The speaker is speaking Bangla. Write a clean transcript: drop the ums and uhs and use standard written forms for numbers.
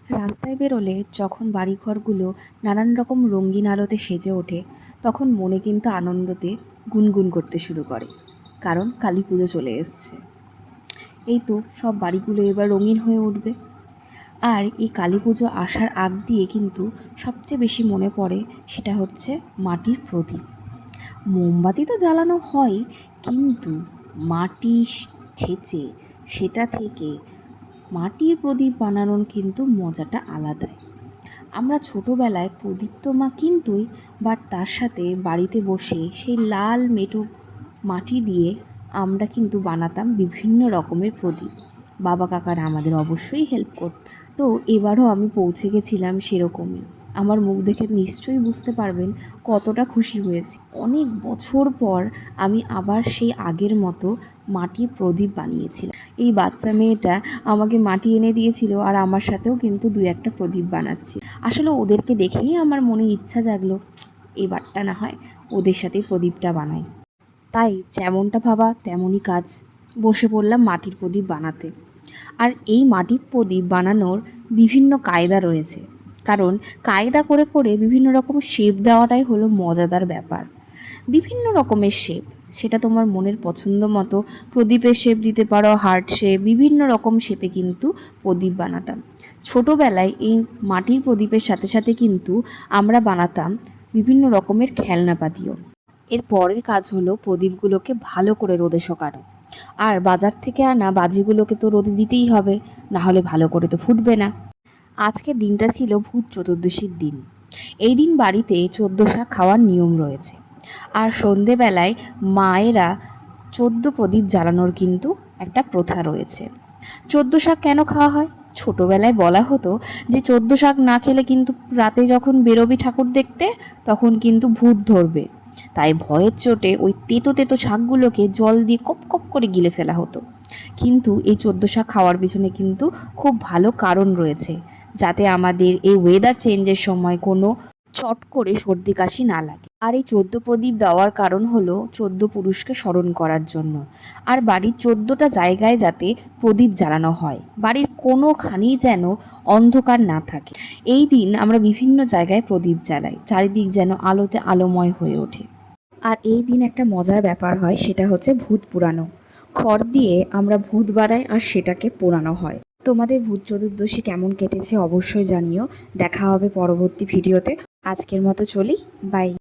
রাস্তায় বেরোলে যখন বাড়িঘরগুলো নানান রকম রঙিন আলোতে সেজে ওঠে, তখন মনে কিন্তু আনন্দতে গুনগুন করতে শুরু করে। কারণ কালী পুজো চলে এসছে। এই তো সব বাড়িগুলো এবার রঙিন হয়ে উঠবে। আর এই কালী পুজো আসার আগ দিয়ে কিন্তু সবচেয়ে বেশি মনে পড়ে সেটা হচ্ছে মাটির প্রদীপ। মোমবাতি তো জ্বালানো হয়, কিন্তু মাটি ছেঁচে সেটা থেকে মাটির প্রদীপ বানানোর কিন্তু মজাটা আলাদাই। আমরা ছোটোবেলায় প্রদীপ তো মা কিনতই, বাট তার সাথে বাড়িতে বসে সেই লাল মেটু মাটি দিয়ে আমরা কিন্তু বানাতাম বিভিন্ন রকমের প্রদীপ। বাবা কাকারা আমাদের অবশ্যই হেল্প করত। তো এবারও আমি পৌঁছে গেছিলাম সেরকমই। আমার মুখ দেখে নিশ্চয়ই বুঝতে পারবেন কতটা খুশি হয়েছি। অনেক বছর পর আমি আবার সেই আগের মতো মাটির প্রদীপ বানিয়েছিলাম। এই বাচ্চা মেয়েটা আমাকে মাটি এনে দিয়েছিল, আর আমার সাথেও কিন্তু 2-1টা প্রদীপ বানাচ্ছি। আসলে ওদেরকে দেখেই আমার মনে ইচ্ছা জাগলো, এবারটা না হয় ওদের সাথে প্রদীপটা বানাই। তাই যেমনটা ভাবা তেমনই কাজ, বসে পড়লাম মাটির প্রদীপ বানাতে। আর এই মাটির প্রদীপ বানানোর বিভিন্ন কায়দা রয়েছে, কারণ কায়দা করে করে বিভিন্ন রকম শেপ দেওয়াটাই হলো মজাদার ব্যাপার। বিভিন্ন রকমের শেপ, সেটা তোমার মনের পছন্দ মতো প্রদীপের শেপ দিতে পারো, হার্ট শেপ, বিভিন্ন রকম শেপে কিন্তু প্রদীপ বানাতাম। ছোটোবেলায় এই মাটির প্রদীপের সাথে সাথে কিন্তু আমরা বানাতাম বিভিন্ন রকমের খেলনাপাতিও। এর পরের কাজ হলো প্রদীপগুলোকে ভালো করে রোদে শোকানো। আর বাজার থেকে আনা বাজিগুলোকে তো রোদে দিতেই হবে, না হলে ভালো করে তো ফুটবে না। আজকের দিনটা ছিল ভূত চতুর্দশীর দিন। এই দিন বাড়িতে 14 শাক খাওয়ার নিয়ম রয়েছে। আর সন্ধেবেলায় মায়েরা 14 প্রদীপ জ্বালানোর কিন্তু একটা প্রথা রয়েছে। 14 শাক কেন খাওয়া হয়? ছোটোবেলায় বলা হতো যে 14 শাক না খেলে কিন্তু রাতে যখন বেরোবি ঠাকুর দেখতে, তখন কিন্তু ভূত ধরবে। তাই ভয়ের চোটে ওই তেতো তেতো শাকগুলোকে জল দিয়ে কপ কপ করে গিলে ফেলা হতো। কিন্তু এই 14 শাক খাওয়ার পিছনে কিন্তু খুব ভালো কারণ রয়েছে, যাতে আমাদের এই ওয়েদার চেঞ্জের সময় কোনো চট করে সর্দি কাশি না লাগে। আর এই 14 প্রদীপ দেওয়ার কারণ হলো 14 পুরুষকে স্মরণ করার জন্য। আর বাড়ির 14টা জায়গায় যাতে প্রদীপ জ্বালানো হয়, বাড়ির কোনোখানেই যেন অন্ধকার না থাকে। এই দিন আমরা বিভিন্ন জায়গায় প্রদীপ জ্বালাই, চারিদিক যেন আলোতে আলোময় হয়ে ওঠে। আর এই দিন একটা মজার ব্যাপার হয়, সেটা হচ্ছে ভূত পোড়ানো। খড় দিয়ে আমরা ভূত বানাই আর সেটাকে পোড়ানো হয়। তোমাদের ভূত চতুর্দশী কেমন কেটেছে অবশ্যই জানিও। দেখা হবে পরবর্তী ভিডিওতে। আজকের মতো চলি, বাই।